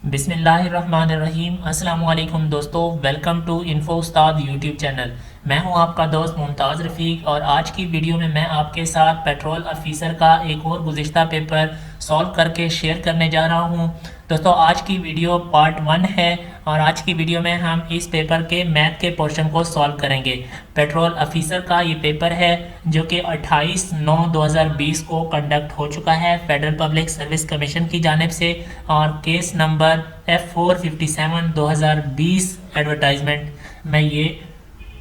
बिस्मिल्लाहिर्रहमानिर्रहीम। अस्सलाम वालेकुम दोस्तों, welcome to info Ustad YouTube channel. मैं हूं आपका दोस्त मुमताज़ रफ़ीक और आज की वीडियो में मैं आपके साथ पेट्रोल ऑफिसर का एक और गुज़िश्ता पेपर सॉल्व करके शेयर करने जा रहा हूं। दोस्तों आज की वीडियो पार्ट 1 है और आज की वीडियो में हम इस पेपर के मैथ के पोर्शन को सॉल्व करेंगे। पेट्रोल ऑफिसर का ये पेपर है जो कि 28/9/2020 को कंडक्ट हो चुका है फेडरल पब्लिक सर्विस कमीशन की जानिब से और केस नंबर F457 2020 एडवर्टाइजमेंट में ये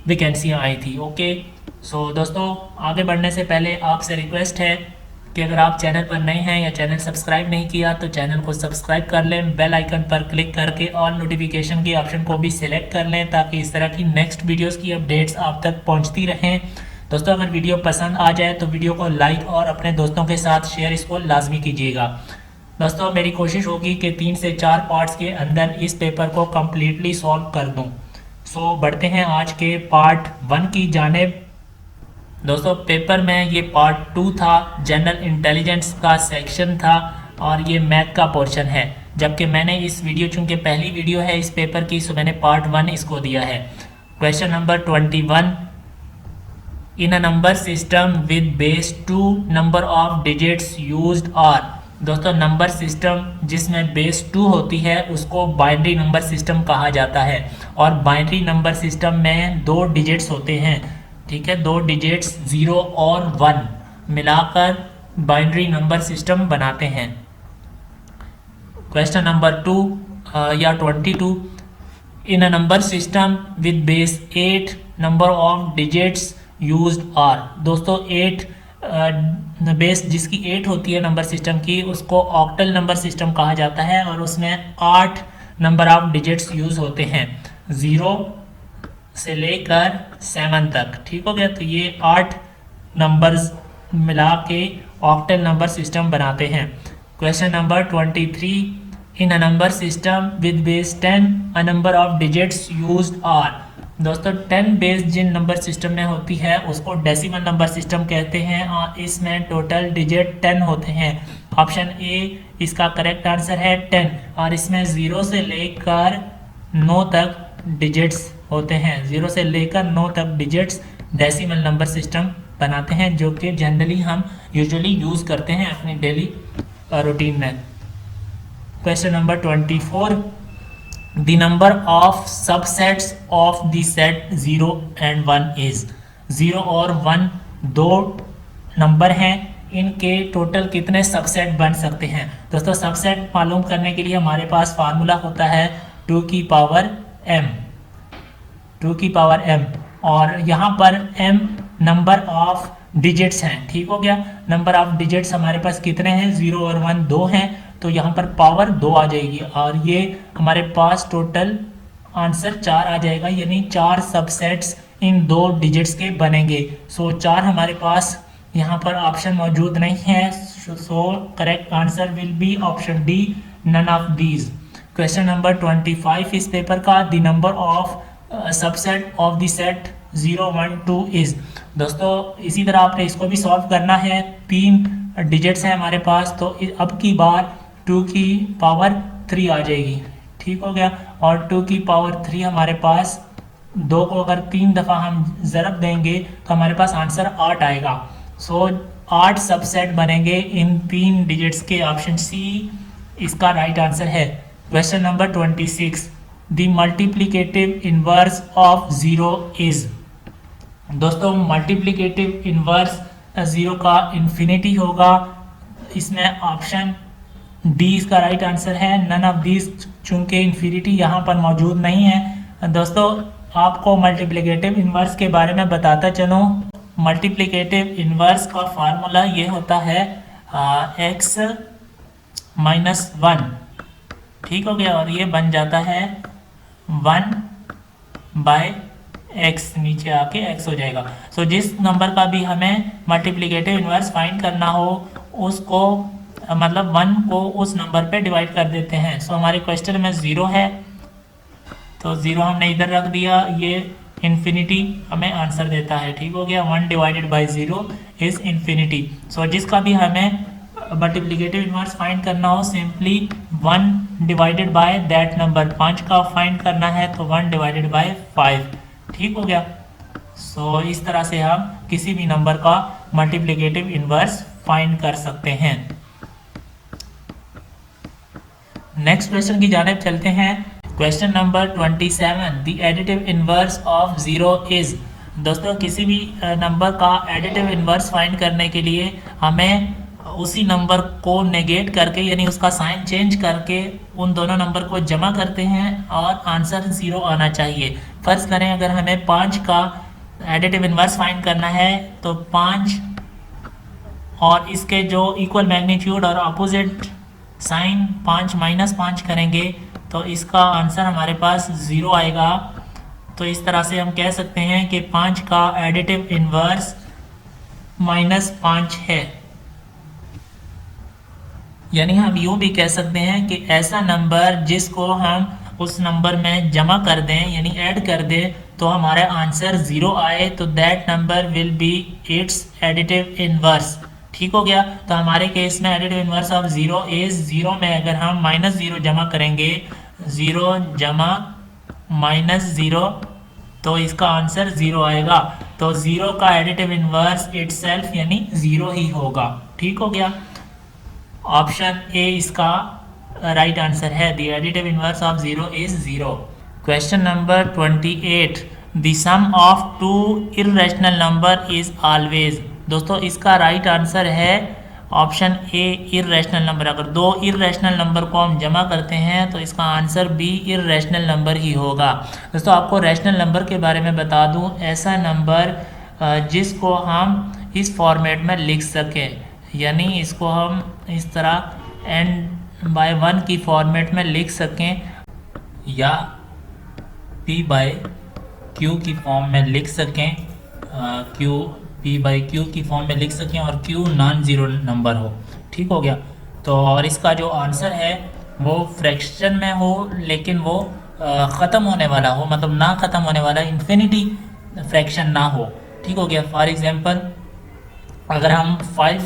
वैकेंसियाँ आई थी। ओके, सो दोस्तों आगे बढ़ने से पहले आपसे रिक्वेस्ट है कि अगर आप चैनल पर नए हैं या चैनल सब्सक्राइब नहीं किया तो चैनल को सब्सक्राइब कर लें, बेल आइकन पर क्लिक करके ऑल नोटिफिकेशन की ऑप्शन को भी सिलेक्ट कर लें ताकि इस तरह की नेक्स्ट वीडियोस की अपडेट्स आप तक पहुंचती रहें। दोस्तों अगर वीडियो पसंद आ जाए तो वीडियो को लाइक और अपने दोस्तों के साथ शेयर इसको लाजमी कीजिएगा। दोस्तों मेरी कोशिश होगी कि 3 से 4 पार्ट्स के अंदर इस पेपर को कम्प्लीटली सॉल्व कर दूँ। सो बढ़ते हैं आज के पार्ट 1 की जानिब। दोस्तों पेपर में ये पार्ट 2 था, जनरल इंटेलिजेंस का सेक्शन था और ये मैथ का पोर्शन है, जबकि मैंने इस वीडियो चूँकि पहली वीडियो है इस पेपर की सो मैंने पार्ट 1 इसको दिया है। Question number 21, in a number system with base 2 number of digits used are. दोस्तों नंबर सिस्टम जिसमें बेस 2 होती है उसको बाइनरी नंबर सिस्टम कहा जाता है और बाइनरी नंबर सिस्टम में 2 डिजिट्स होते हैं, ठीक है, 2 डिजिट्स 0 और 1 मिलाकर बाइनरी नंबर सिस्टम बनाते हैं। क्वेश्चन नंबर 2 या 22, in a number system with base 8 number of digits used are. दोस्तों 8 बेस जिसकी 8 होती है नंबर सिस्टम की उसको ऑक्टल नंबर सिस्टम कहा जाता है और उसमें 8 नंबर ऑफ डिजिट्स यूज होते हैं 0 से लेकर 7 तक। ठीक हो गया, तो ये 8 नंबर्स मिला के ऑक्टल नंबर सिस्टम बनाते हैं। Question number 23, in a number system with base 10 a number of digits used are. दोस्तों 10 बेस जिन नंबर सिस्टम में होती है उसको डेसिमल नंबर सिस्टम कहते हैं और इसमें टोटल डिजिट 10 होते हैं। ऑप्शन ए इसका करेक्ट आंसर है 10 और इसमें 0 से लेकर 9 तक डिजिट्स होते हैं, 0 से लेकर 9 तक डिजिट्स डेसिमल नंबर सिस्टम बनाते हैं जो कि जनरली हम यूजुअली यूज़ करते हैं अपनी डेली रूटीन में। Question number 24, the number of subsets of the set 0 and 1 is। 0 और 1 दो नंबर हैं, इनके टोटल कितने सबसेट बन सकते हैं। दोस्तों सबसेट मालूम करने के लिए हमारे पास फार्मूला होता है 2 की पावर m, 2 की पावर m और यहाँ पर m नंबर ऑफ डिजिट्स हैं। ठीक हो गया, नंबर ऑफ डिजिट्स हमारे पास कितने हैं, 0 और 1 दो हैं, तो यहाँ पर पावर 2 आ जाएगी और ये हमारे पास टोटल आंसर 4 आ जाएगा, यानी 4 सबसेट्स इन 2 डिजिट्स के बनेंगे। सो 4 हमारे पास यहाँ पर ऑप्शन मौजूद नहीं है, so correct answer will be option D, none of these. Question number 25 इस पेपर का, the number of subset of the set 0 1 2 is. दोस्तों इसी तरह आपने इसको भी सॉल्व करना है, 3 डिजिट्स हैं हमारे पास, तो अब की बार 2 की पावर 3 आ जाएगी। ठीक हो गया, और 2 की पावर 3 हमारे पास 2 को अगर 3 दफ़ा हम ज़रब देंगे तो हमारे पास आंसर 8 आएगा। सो 8 सबसेट बनेंगे इन 3 डिजिट्स के, ऑप्शन सी इसका राइट आंसर है। Question number 26, the multiplicative inverse of 0 is. दोस्तों मल्टीप्लिकेटिव इनवर्स 0 का इन्फिनिटी होगा, इसमें ऑप्शन डी इसका राइट आंसर है, नन ऑफ दीज, चूंकि इन्फिनिटी यहाँ पर मौजूद नहीं है। दोस्तों आपको मल्टीप्लिकेटिव इनवर्स के बारे में बताता चलूँ। मल्टीप्लिकेटिव इनवर्स का फार्मूला ये होता है x - 1। ठीक हो गया, और ये बन जाता है 1/x, नीचे आके x हो जाएगा। सो जिस नंबर का भी हमें मल्टीप्लिकेटिव इनवर्स फाइंड करना हो उसको मतलब 1 को उस नंबर पे डिवाइड कर देते हैं। सो हमारे क्वेश्चन में 0 है तो 0 हमने इधर रख दिया, ये इन्फिनिटी हमें आंसर देता है। ठीक हो गया, 1 डिवाइडेड बाई 0 इज इन्फिनिटी। सो जिसका भी हमें मल्टीप्लिकेटिव इनवर्स फाइंड करना हो, simply 1 divided by that number. 5 का फाइंड करना है तो 1 डिवाइडेड बाय 5। ठीक हो गया। सो इस तरह से हम किसी भी नंबर का मल्टीप्लिकेटिव इनवर्स फाइंड कर सकते हैं। नेक्स्ट क्वेश्चन की जानिब चलते हैं। Question number 27, the additive inverse of 0 is. दोस्तों किसी भी नंबर का एडिटिव इनवर्स फाइंड करने के लिए हमें उसी नंबर को नेगेट करके यानी उसका साइन चेंज करके उन दोनों नंबर को जमा करते हैं और आंसर 0 आना चाहिए। फर्ज करें अगर हमें 5 का एडिटिव इनवर्स फाइंड करना है तो 5 और इसके जो इक्वल मैग्नीट्यूड और अपोजिट साइन 5 माइनस 5 करेंगे तो इसका आंसर हमारे पास 0 आएगा। तो इस तरह से हम कह सकते हैं कि 5 का एडिटिव इनवर्स -5 है। यानी हम यूँ भी कह सकते हैं कि ऐसा नंबर जिसको हम उस नंबर में जमा कर दें यानी ऐड कर दें तो हमारा आंसर 0 आए तो that number will be it's additive inverse. ठीक हो गया। तो हमारे केस में एडिटिव इनवर्स ऑफ 0 इज 0 में अगर हम -0 जमा करेंगे 0 जमा -0 तो इसका आंसर 0 आएगा। तो 0 का एडिटिव इनवर्स इटसेल्फ यानी 0 ही होगा। ठीक हो गया। ऑप्शन ए इसका राइट आंसर है। The additive inverse of 0 is 0। Question number 28, the sum of two irrational number is always. दोस्तों इसका राइट आंसर है ऑप्शन ए इर्रेशनल नंबर। अगर दो इर्रेशनल नंबर को हम जमा करते हैं तो इसका आंसर बी इर्रेशनल नंबर ही होगा। दोस्तों आपको रैशनल नंबर के बारे में बता दूं, ऐसा नंबर जिसको हम इस फॉर्मेट में लिख सकें, यानी इसको हम इस तरह n/1 की फॉर्मेट में लिख सकें या p/q की फॉर्म में लिख सकें, p/q की फॉर्म में लिख सकें और q नॉन ज़ीरो नंबर हो। ठीक हो गया। तो और इसका जो आंसर है वो फ्रैक्शन में हो लेकिन वो ख़त्म होने वाला हो, मतलब ना ख़त्म होने वाला, इन्फिनिटी फ्रैक्शन ना हो। ठीक हो गया। फॉर एग्जांपल अगर हम 5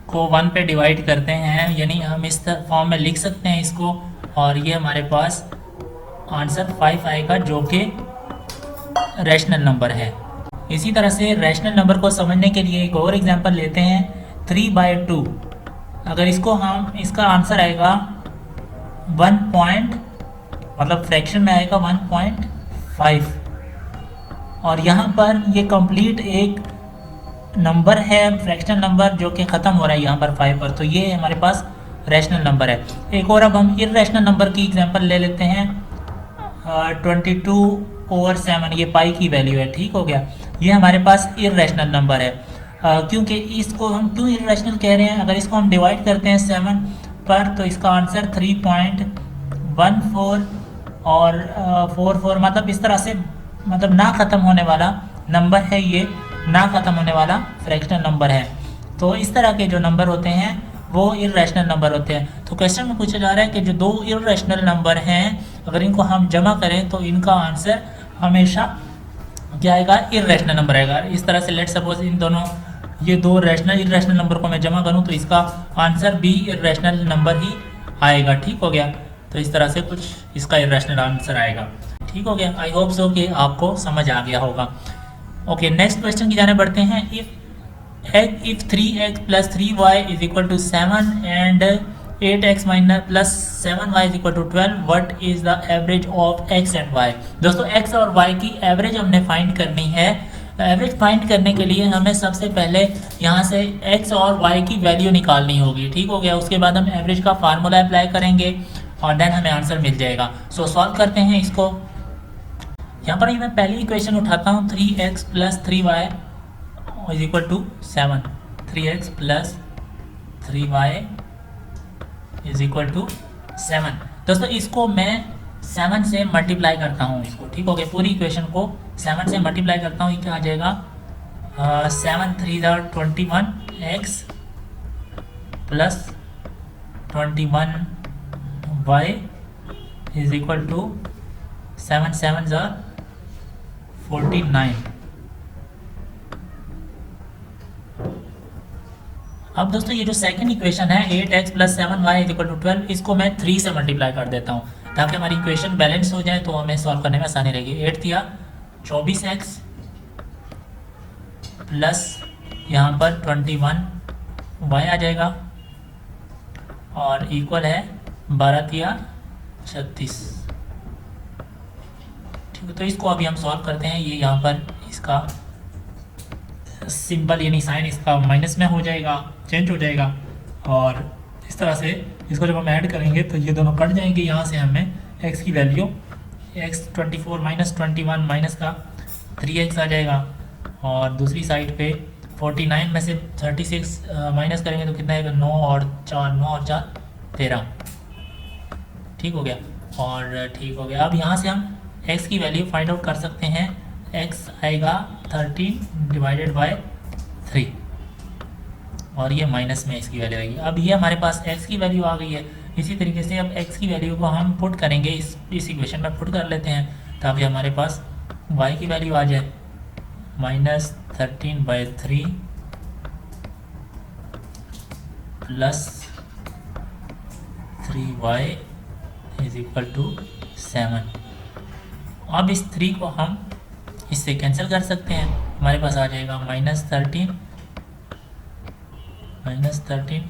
को 1 पे डिवाइड करते हैं यानी हम इस फॉर्म में लिख सकते हैं इसको और ये हमारे पास आंसर 5 आएगा जो कि रैशनल नंबर है। इसी तरह से रैशनल नंबर को समझने के लिए एक और एग्जांपल लेते हैं 3/2। अगर इसको हम इसका आंसर आएगा 1 पॉइंट मतलब फ्रैक्शन में आएगा 1.5 और यहाँ पर ये कंप्लीट एक नंबर है फ्रैक्शनल नंबर जो कि ख़त्म हो रहा है यहाँ पर 5 पर, तो ये हमारे पास रैशनल नंबर है। एक और अब हम इर्रेशनल नंबर की एग्जांपल ले लेते हैं 22/7, ये पाई की वैल्यू है। ठीक हो गया। ये हमारे पास इर्रेशनल नंबर है। क्योंकि इसको हम क्यों इर्रेशनल कह रहे हैं, अगर इसको हम डिवाइड करते हैं 7 पर तो इसका आंसर 3.14 और 44 मतलब इस तरह से मतलब ना ख़त्म होने वाला नंबर है, ये ना ख़त्म होने वाला फ्रैक्शनल नंबर है। तो इस तरह के जो नंबर होते हैं वो इर्रेशनल नंबर होते हैं। तो क्वेश्चन में पूछा जा रहा है कि जो दो इर्रेशनल नंबर हैं अगर इनको हम जमा करें तो इनका आंसर हमेशा क्या आएगा, इर्रेशनल नंबर आएगा। इस तरह से लेट सपोज इन दोनों ये दो इर्रेशनल नंबर को मैं जमा करूं तो इसका आंसर भी इर्रेशनल नंबर ही आएगा। ठीक हो गया। तो इस तरह से कुछ इसका इर्रेशनल आंसर आएगा। ठीक हो गया। आई होप सो कि आपको समझ आ गया होगा। ओके, नेक्स्ट क्वेश्चन की जाने बढ़ते हैं। if 3x plus 3y is equal to 7 and 8x minus plus 7y is equal to 12, what is the average of x and y? दोस्तों x और y की एवरेज हमने फाइंड करनी है। एवरेज फाइंड करने के लिए हमें सबसे पहले यहाँ से x और y की वैल्यू निकालनी होगी। ठीक हो गया। उसके बाद हम एवरेज का फार्मूला अप्लाई करेंगे और देन हमें आंसर मिल जाएगा। सो सॉल्व करते हैं इसको। यहाँ पर मैं पहली इक्वेशन उठाता हूँ 3x plus 3y is equal to 7। 3x plus 3y is equal to 7। दोस्तों इसको मैं 7 से मल्टीप्लाई करता हूँ इसको। ठीक हो गया। पूरी इक्वेशन को 7 से मल्टीप्लाई करता हूँ, ये क्या आ जाएगा 7 3 21 x plus 21 y is equal to 7 7 49। अब दोस्तों ये जो सेकंड इक्वेशन है 8x plus 7y is equal to 12, इसको मैं 3 से मल्टीप्लाई कर देता हूँ ताकि हमारी इक्वेशन बैलेंस हो जाए, तो हमें सॉल्व करने में आसानी रहेगी। 8 दिया 24x प्लस यहाँ पर 21y आ जाएगा और इक्वल है 12 दिया 36। ठीक है, तो इसको अभी हम सॉल्व करते हैं। ये यहाँ पर इसका सिंबल यानी साइन इसका माइनस में हो जाएगा, चेंज हो जाएगा, और इस तरह से इसको जब हम ऐड करेंगे तो ये दोनों कट जाएंगे। यहाँ से हमें x की वैल्यू x 24 माइनस 21 माइनस का 3x आ जाएगा, और दूसरी साइड पे 49 में से 36 माइनस करेंगे तो कितना आएगा 9 और 4 13। ठीक हो गया, और ठीक हो गया। अब यहाँ से हम x की वैल्यू फाइंड आउट कर सकते हैं। x आएगा 13 डिवाइडेड बाय 3, और ये माइनस में इसकी वैल्यू आएगी। अब ये हमारे पास x की वैल्यू आ गई है। इसी तरीके से अब x की वैल्यू को हम पुट करेंगे, इस इक्वेशन में पुट कर लेते हैं ताकि हमारे पास y की वैल्यू आ जाए -13/3 plus 3y is equal to 7। अब इस 3 को हम इससे कैंसिल कर सकते हैं, हमारे पास आ जाएगा -13,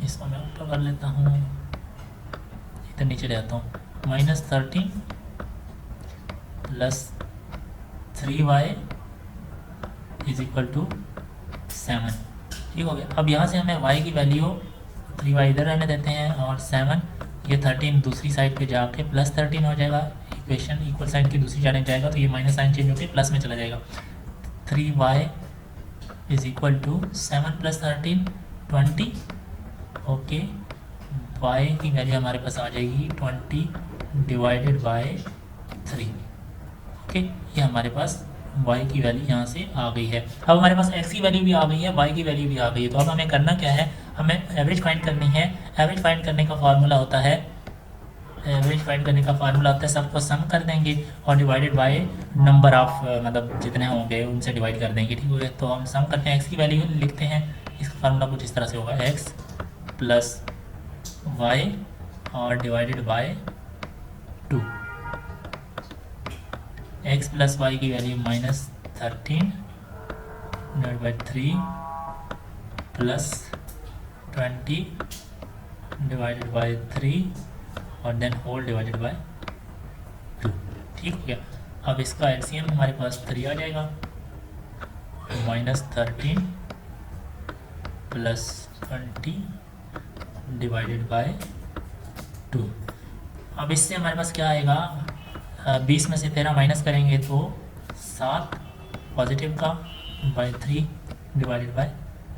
इसको मैं ऊपर कर लेता हूँ, इधर नीचे ले आता हूँ, -13 plus 3y is equal to 7। ठीक हो गया। अब यहाँ से हमें y की वैल्यू 3y इधर रहने देते हैं, और 7 ये 13 दूसरी साइड पे जाके +13 हो जाएगा। इक्वेशन इक्वल साइन की दूसरी जाने जाएगा तो ये माइनस साइन चेंज होकर प्लस में चला जाएगा। 3y is equal to 7 + 13 20। Okay, y की वैल्यू हमारे पास आ जाएगी 20 डिवाइडेड बाय 3। ओके, ये हमारे पास y की वैल्यू यहाँ से आ गई है। अब हमारे पास x की वैल्यू भी आ गई है, y की वैल्यू भी आ गई है। तो अब हमें करना क्या है, हमें एवरेज फाइंड करनी है। एवरेज फाइंड करने का फार्मूला होता है, सबको सम कर देंगे और डिवाइडेड बाय नंबर ऑफ मतलब जितने होंगे उनसे डिवाइड कर देंगे। ठीक हो गया। तो हम सम करते हैं, x की वैल्यू लिखते हैं। इसका फार्मूला कुछ इस तरह से होगा, x प्लस y और divided by 2। x plus Y की value -13 divide by 3 plus 20 divided by 3 और देन होल डिवाइडेड बाय 2। ठीक हो गया। अब इसका एलसीएम हमारे पास 3 आ जाएगा, -13 प्लस 20 डिवाइडेड बाय 2। अब इससे हमारे पास क्या आएगा, 20 में से 13 माइनस करेंगे तो 7 पॉजिटिव का बाय 3 डिवाइडेड बाय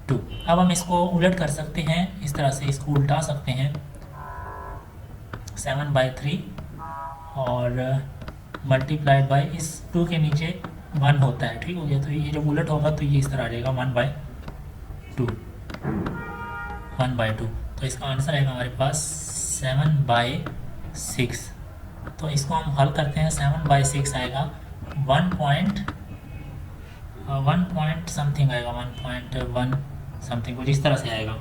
2। अब हम इसको उलट कर सकते हैं, इस तरह से इसको उल्टा सकते हैं। 7/3 और मल्टीप्लाइड बाय इस 2 के नीचे 1 होता है। ठीक हो गया। तो ये जब उलट होगा तो ये इस तरह आ जाएगा 1/2। तो इसका आंसर आएगा हमारे पास 7/6। तो इसको हम हल करते हैं। 7/6 आएगा 1 समथिंग आएगा, 1.1 समथिंग कुछ इस तरह से आएगा।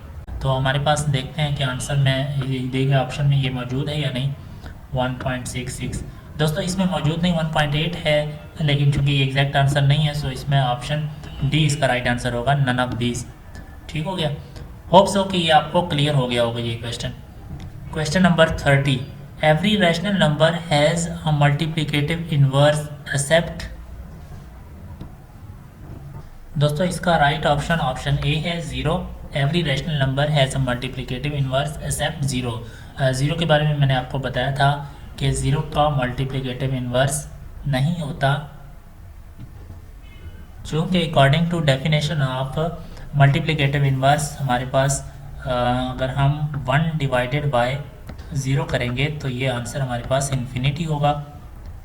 तो हमारे पास देखते हैं कि आंसर में दिए गए ऑप्शन में ये मौजूद है या नहीं। 1.66 दोस्तों इसमें मौजूद नहीं, 1.8 है, लेकिन चूंकि ये एग्जैक्ट आंसर नहीं है सो इसमें ऑप्शन डी इसका राइट आंसर होगा, नन ऑफ दीज। ठीक हो गया। होप सो कि ये आपको क्लियर हो गया होगा ये question. Question number 30, every rational number has a multiplicative inverse except. दोस्तों इसका राइट ऑप्शन ए है 0। Every rational number has a multiplicative inverse except 0। 0 के बारे में मैंने आपको बताया था कि 0 का मल्टीप्लिकेटिव इनवर्स नहीं होता, चूँकि according to definition of multiplicative inverse हमारे पास अगर हम 1 डिवाइडेड बाय 0 करेंगे तो ये आंसर हमारे पास इन्फिनिटी होगा।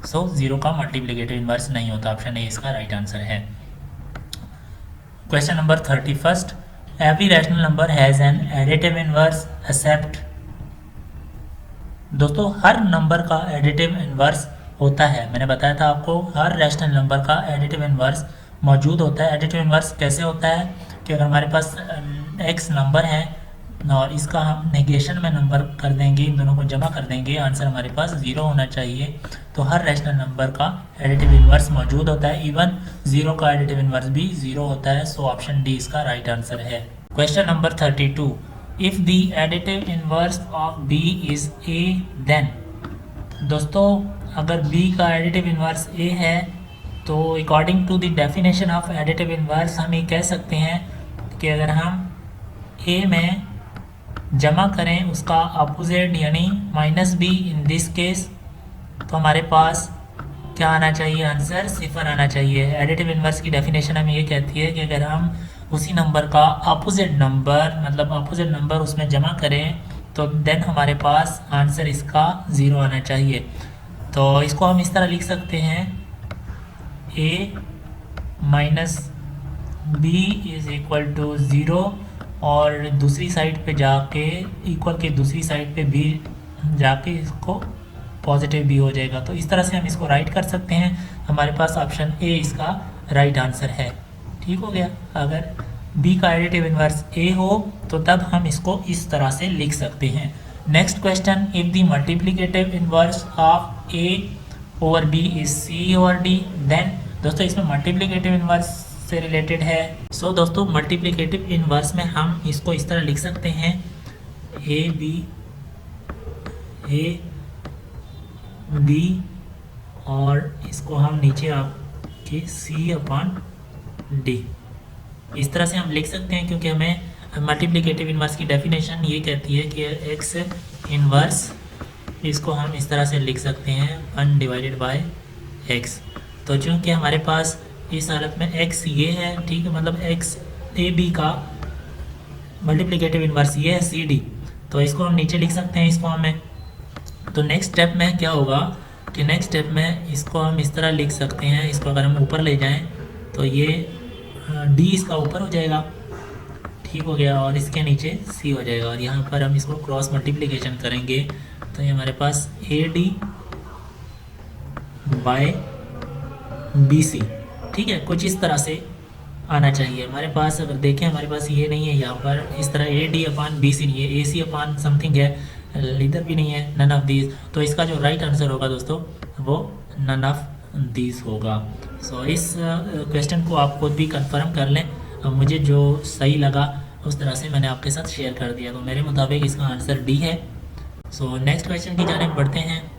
सो 0 का मल्टीप्लिकेटिव इनवर्स नहीं होता। ऑप्शन ए इसका राइट आंसर है। Question number 31, every rational number has an additive inverse except. दोस्तों हर नंबर का एडिटिव इनवर्स होता है, मैंने बताया था आपको हर रैशनल नंबर का एडिटिव इनवर्स मौजूद होता है। एडिटिव इनवर्स कैसे होता है कि अगर हमारे पास x नंबर है, और इसका हम नेगेशन में नंबर कर देंगे, इन दोनों को जमा कर देंगे, आंसर हमारे पास 0 होना चाहिए। तो हर रैशनल नंबर का एडिटिव इन्वर्स मौजूद होता है, इवन 0 का एडिटिव इन्वर्स भी 0 होता है। सो ऑप्शन डी इसका राइट आंसर है। Question number 32, if the additive inverse of B is A then. दोस्तों अगर b का एडिटिव इन्वर्स a है तो according to the definition of additive inverse हम ये कह सकते हैं कि अगर हम a में जमा करें उसका अपोजिट यानी -b इन दिस केस, तो हमारे पास क्या आना चाहिए, आंसर 0 आना चाहिए। एडिटिव इन्वर्स की डेफिनेशन हमें ये कहती है कि अगर हम उसी नंबर का अपोजिट नंबर मतलब अपोजिट नंबर उसमें जमा करें तो देन हमारे पास आंसर इसका 0 आना चाहिए। तो इसको हम इस तरह लिख सकते हैं a minus B is equal to 0 और दूसरी साइड पे जाके इक्वल के दूसरी साइड पे भी जाके इसको पॉजिटिव भी हो जाएगा। तो इस तरह से हम इसको राइट कर सकते हैं। हमारे पास ऑप्शन ए इसका राइट आंसर है। ठीक हो गया। अगर b का एडिटिव इन्वर्स a हो तो तब हम इसको इस तरह से लिख सकते हैं। Next question, if the multiplicative inverse of a over b is c over d then. दोस्तों इसमें मल्टीप्लिकेटिव इन्वर्स से रिलेटेड है। सो दोस्तों मल्टीप्लिकेटिव इन्वर्स में हम इसको इस तरह लिख सकते हैं a b और इसको हम नीचे आपके c अपॉन d इस तरह से हम लिख सकते हैं, क्योंकि हमें मल्टीप्लिकेटिव इन्वर्स की डेफिनेशन ये कहती है कि x इन्वर्स इसको हम इस तरह से लिख सकते हैं 1 डिवाइडेड बाय x। तो चूँकि हमारे पास इस हालत में x ये है, ठीक है, मतलब x ए बी का मल्टीप्लिकेटिव इन्वर्स ये है सी डी, तो इसको हम नीचे लिख सकते हैं इस फॉर्म में। तो नेक्स्ट स्टेप में क्या होगा कि नेक्स्ट स्टेप में इसको हम इस तरह लिख सकते हैं, इसको अगर हम ऊपर ले जाएं तो ये डी इसका ऊपर हो जाएगा, ठीक हो गया, और इसके नीचे सी हो जाएगा। और यहाँ पर हम इसको क्रॉस मल्टीप्लिकेशन करेंगे तो ये हमारे पास A D by B C, ठीक है, कुछ इस तरह से आना चाहिए। हमारे पास अगर देखें हमारे पास ये नहीं है, यहाँ पर इस तरह A D upon B C नहीं है, ए सी अपान समथिंग है, इधर भी नहीं है, नन ऑफ दीज। तो इसका जो राइट आंसर होगा दोस्तों वो नन ऑफ दीज होगा। सो इस क्वेश्चन को आप खुद भी कंफर्म कर लें। मुझे जो सही लगा उस तरह से मैंने आपके साथ शेयर कर दिया, तो मेरे मुताबिक इसका आंसर डी है। सो नेक्स्ट क्वेश्चन की जानिब बढ़ते हैं।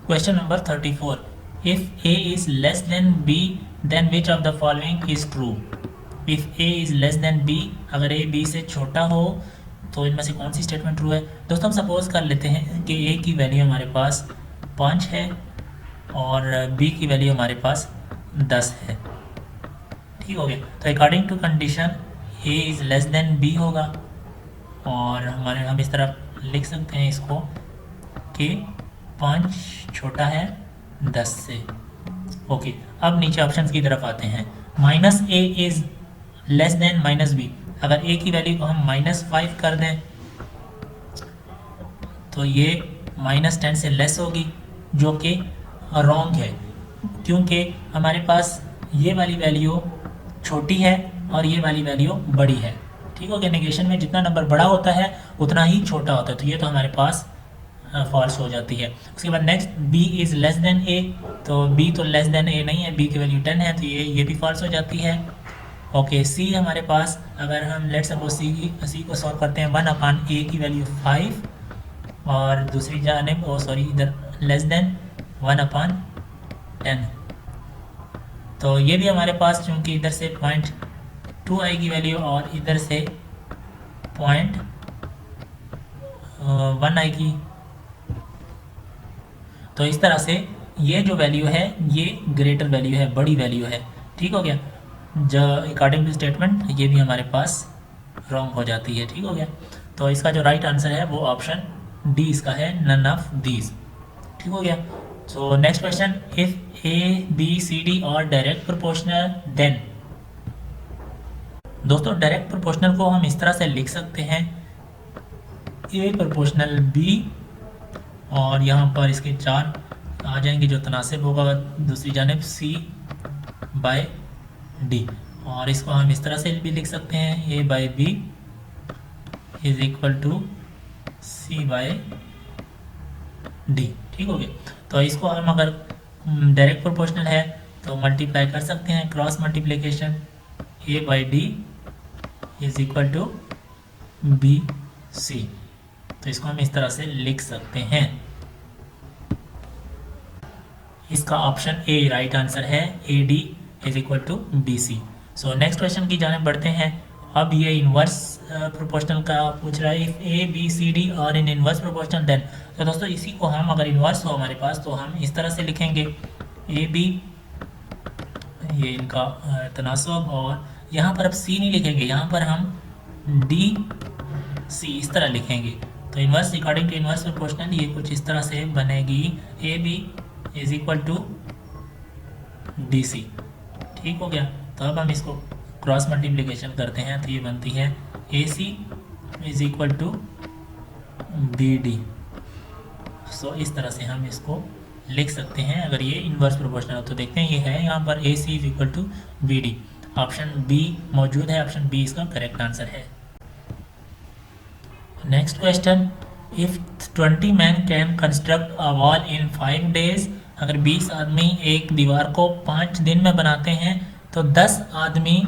Question number 34, if a is less than b then which of the following is true। if a is less than b, अगर a b से छोटा हो तो इनमें से कौन सी स्टेटमेंट ट्रू है। दोस्तों हम सपोज कर लेते हैं कि a की वैल्यू हमारे पास 5 है और b की वैल्यू हमारे पास 10 है, ठीक हो गया। तो according to condition a is less than b होगा और हमारे हम इस तरह लिख सकते हैं इसको कि 5 छोटा है 10 से। ओके, अब नीचे ऑप्शंस की तरफ आते हैं। Minus A is less than minus B, अगर a की वैल्यू को हम -5 कर दें तो ये -10 से लेस होगी, जो कि रॉन्ग है, क्योंकि हमारे पास ये वाली वैल्यू छोटी है और ये वाली वैल्यू बड़ी है, ठीक हो गया। नेगेशन में जितना नंबर बड़ा होता है उतना ही छोटा होता है, तो ये तो हमारे पास फॉल्स हो जाती है। उसके बाद next b is less then a, तो b तो लेस देन a नहीं है, b की वैल्यू 10 है, तो ये भी फॉल्स हो जाती है। ओके, c हमारे पास अगर हम लेट सपोज c को सॉल्व करते हैं 1/a की वैल्यू 5 और दूसरी जानिब इधर लेस देन 1/10, तो ये भी हमारे पास चूँकि इधर से 0.2 आएगी वैल्यू और इधर से 0.1 आएगी, तो इस तरह से ये जो वैल्यू है ये ग्रेटर वैल्यू है, बड़ी वैल्यू है, ठीक हो गया। जो अकॉर्डिंग टू स्टेटमेंट ये भी हमारे पास रॉन्ग हो जाती है, ठीक हो गया। तो इसका जो राइट आंसर है वो ऑप्शन डी इसका है, नन ऑफ दीज, ठीक हो गया। So next question, if A B C D are direct proportional then. दोस्तों डायरेक्ट प्रोपोर्शनल को हम इस तरह से लिख सकते हैं ए प्रोपोर्शनल बी और यहाँ पर इसके 4 आ जाएंगे जो तनासिब होगा दूसरी जानिब c बाय d, और इसको हम इस तरह से भी लिख सकते हैं A by B is equal to C by D. ठीक हो गया। तो इसको हम अगर डायरेक्ट प्रोपोर्शनल है तो मल्टीप्लाई कर सकते हैं, cross multiplication A by D is equal to B C. तो इसको हम इस तरह से लिख सकते हैं। इसका ऑप्शन ए राइट आंसर है, A D is equal to B C. So next question की जाने बढ़ते हैं। अब ये इन्वर्स प्रोपोर्शनल का पूछ रहा है, if A B C D are in inverse proportional then. तो दोस्तों इसी को हम अगर इन्वर्स हो हमारे पास तो हम इस तरह से लिखेंगे ए बी, ये इनका तनासब, और यहाँ पर अब सी नहीं लिखेंगे, यहाँ पर हम डी सी इस तरह लिखेंगे। तो inverse according to inverse proportional ये कुछ इस तरह से बनेगी, A B is equal to D C. ठीक हो गया। तो अब हम इसको क्रॉस मल्टीप्लिकेशन करते हैं तो ये बनती है A C is equal to B D. So इस तरह से हम इसको लिख सकते हैं अगर ये इन्वर्स प्रोपोर्शनल हो। तो देखते हैं ये है यहाँ पर A C is equal to B D. Option B मौजूद है, ऑप्शन बी इसका करेक्ट आंसर है। Next question, if 20 man can construct a wall in 5 days. अगर 20 आदमी एक दीवार को 5 दिन में बनाते हैं तो 10 आदमी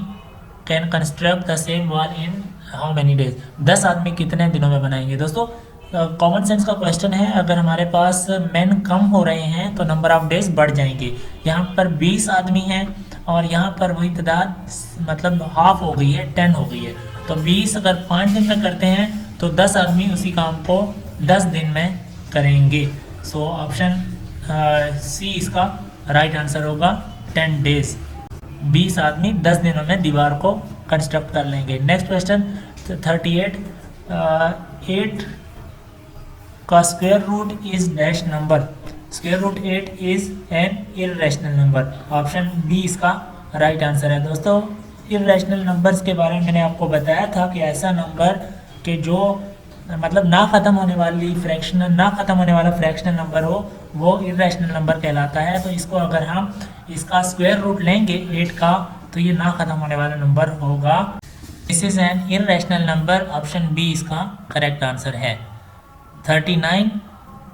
can construct the same wall in how many days. 10 आदमी कितने दिनों में बनाएंगे। दोस्तों कॉमन सेंस का क्वेश्चन है, अगर हमारे पास मैन कम हो रहे हैं तो नंबर ऑफ डेज बढ़ जाएंगे। यहाँ पर 20 आदमी हैं और यहाँ पर वही तादाद मतलब हाफ हो गई है, 10 हो गई है। तो 20 अगर 5 दिन में करते हैं तो 10 आदमी उसी काम को 10 दिन में करेंगे। सो ऑप्शन सी इसका राइट आंसर होगा, 10 डेज। 20 आदमी 10 दिनों में दीवार को कंस्ट्रक्ट कर लेंगे। नेक्स्ट क्वेश्चन 38, 8 का square root is dash number. Square root 8 is an irrational number. Option B इसका राइट आंसर है। दोस्तों इररेशनल नंबर्स के बारे में मैंने आपको बताया था कि ऐसा नंबर कि जो मतलब ना ख़त्म होने वाली फ्रैक्शनल ना ख़त्म होने वाला फ्रैक्शनल नंबर हो वो इररेशनल नंबर कहलाता है। तो इसको अगर हम इसका स्क्वायर रूट लेंगे 8 का तो ये ना ख़त्म होने वाला नंबर होगा। This is an irrational number. Option B इसका करेक्ट आंसर है। 39,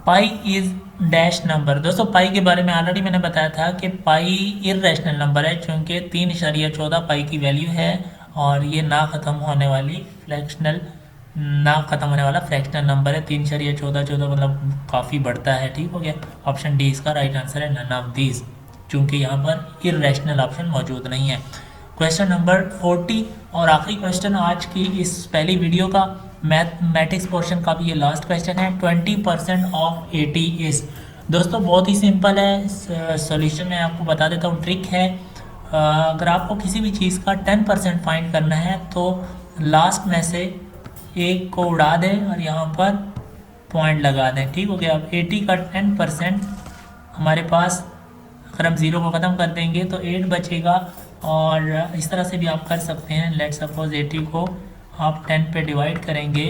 पाई इज डैश नंबर। दोस्तों पाई के बारे में ऑलरेडी मैंने बताया था कि पाई इररेशनल नंबर है क्योंकि 3.14 पाई की वैल्यू है और ये ना ख़त्म होने वाली फ्रैक्शनल नंबर है। 3.14 मतलब काफ़ी बढ़ता है। ठीक हो गया। ऑप्शन डी इसका राइट आंसर है, नन ऑफ दीज, चूँकि यहाँ पर इररेशनल ऑप्शन मौजूद नहीं है। क्वेश्चन नंबर 40 और आखिरी क्वेश्चन आज की इस पहली वीडियो का मैथमेटिक्स पोर्शन का भी ये लास्ट क्वेश्चन है। 20% ऑफ 80 इज। दोस्तों बहुत ही सिंपल है, सॉल्यूशन मैं आपको बता देता हूँ, ट्रिक है। अगर आपको किसी भी चीज़ का 10% फाइंड करना है तो लास्ट में से एक को उड़ा दें और यहाँ पर पॉइंट लगा दें। ठीक हो गया। अब 80 का 10% हमारे पास अगर हम 0 को ख़त्म कर देंगे तो 8 बचेगा। और इस तरह से भी आप कर सकते हैं। लेट सपोज 80 को आप 10 पे डिवाइड करेंगे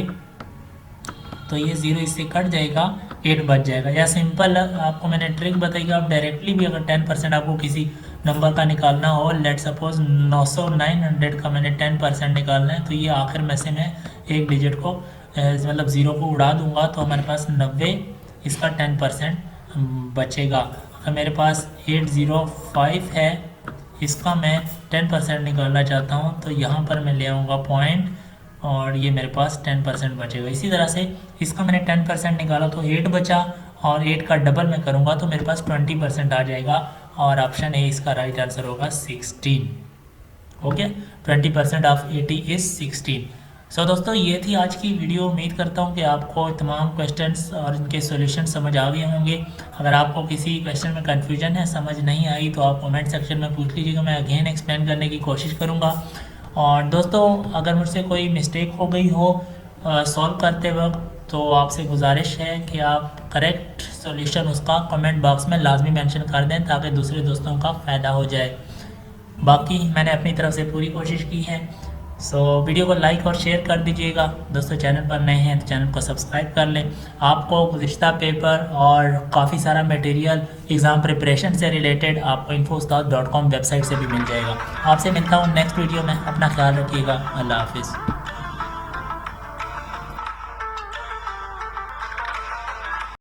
तो ये 0 इससे कट जाएगा, 8 बच जाएगा। या सिंपल आपको मैंने ट्रिक बताई कि आप डायरेक्टली भी अगर 10% आपको किसी नंबर का निकालना हो, लेट सपोज 900 का मैंने 10% निकालना है तो ये आखिर में से मैं एक डिजिट को मतलब 0 को उड़ा दूंगा तो हमारे पास 90 इसका 10% बचेगा। अगर मेरे पास 805 है, इसका मैं 10% निकालना चाहता हूँ तो यहाँ पर मैं ले आऊँगा पॉइंट और ये मेरे पास 10% बचेगा। इसी तरह से इसका मैंने 10% निकाला तो 8 बचा और 8 का डबल मैं करूँगा तो मेरे पास 20% आ जाएगा और ऑप्शन ए इसका राइट आंसर होगा 16। Okay, 20% of 80 is 16। सो दोस्तों ये थी आज की वीडियो। उम्मीद करता हूँ कि आपको तमाम क्वेश्चंस और इनके सॉल्यूशन समझ आ गए होंगे। अगर आपको किसी क्वेश्चन में कन्फ्यूजन है, समझ नहीं आई तो आप कमेंट सेक्शन में पूछ लीजिएगा, मैं अगेन एक्सप्लेन करने की कोशिश करूँगा। और दोस्तों अगर मुझसे कोई मिस्टेक हो गई हो सॉल्व करते वक्त तो आपसे गुजारिश है कि आप करेक्ट सॉल्यूशन उसका कमेंट बॉक्स में लाजमी मेंशन कर दें ताकि दूसरे दोस्तों का फ़ायदा हो जाए। बाकी मैंने अपनी तरफ से पूरी कोशिश की है। सो वीडियो को लाइक और शेयर कर दीजिएगा। दोस्तों चैनल पर नए हैं तो चैनल को सब्सक्राइब कर लें। आपको गुज़िश्ता पेपर और काफ़ी सारा मटेरियल एग्ज़ाम प्रिपरेशन से रिलेटेड आपको info-ustad.com वेबसाइट से भी मिल जाएगा। आपसे मिलता हूँ नेक्स्ट वीडियो में। अपना ख्याल रखिएगा। अल्लाह हाफिज़।